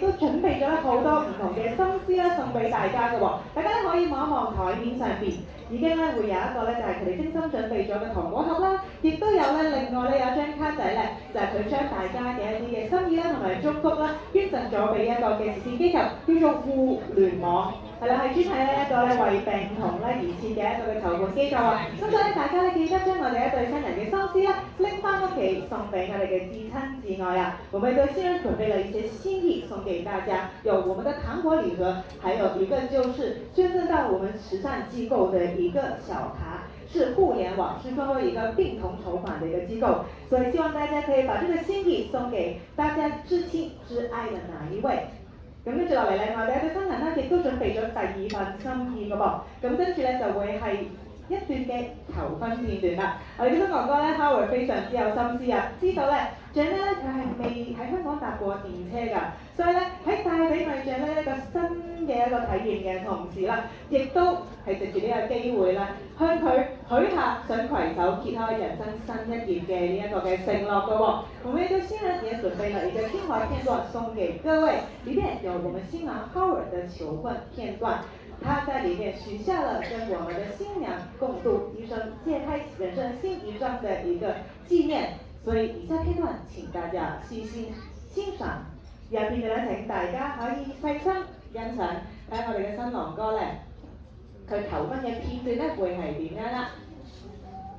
都準備咗好多唔同嘅心思啦，送俾大家嘅喎。大家可以望一望台面上邊，已經咧會有一個咧就係佢哋精心準備咗嘅糖果盒啦，亦都有咧另外咧有張卡仔咧，就係佢將大家嘅一啲嘅心意啦同埋祝福啦，捐贈咗俾一個嘅慈善機構，叫做互聯網。係啦，係專係咧一個咧為病童咧而設嘅一個嘅籌款機構啊。咁所以大家咧記得將我哋一對新人嘅心思咧拎翻屋企送俾我哋嘅至親至愛啊！我們對新人準備了一些心意送給大家，有我們的糖果禮盒，還有一個就是捐贈到我們慈善機構的一個小卡，是互聯網，是作為一個病童籌款的一個機構，所以希望大家可以把這個心意送給大家至親至愛的哪一位。咁跟住落嚟咧，我哋一對新人咧亦都準備咗第二份心意嘅噃，咁跟住咧就會係一段嘅求婚片段啦。我哋見到哥哥咧 Howard 非常之有心思啊，知道咧 Janet 咧佢係未喺香港搭過電車㗎，所以咧喺帶俾我哋 Janet 一個新嘅一個體驗嘅同時啦，亦都係藉住呢個機會啦，向佢許下想攜手揭開人生新一頁嘅呢一個嘅承諾嘅喎。我們對新人也準備了一個精華片段送給各位，裏面有我們新郎 Howard 的求婚片段。他在裡面許下了跟我們的新娘共度一生、揭開人生新一章的一個紀念，所以以下片段請大家細心欣賞。入邊嘅咧，請大家可以細心欣賞睇下我哋嘅新郎哥咧，佢求婚嘅片段咧會係點樣啦。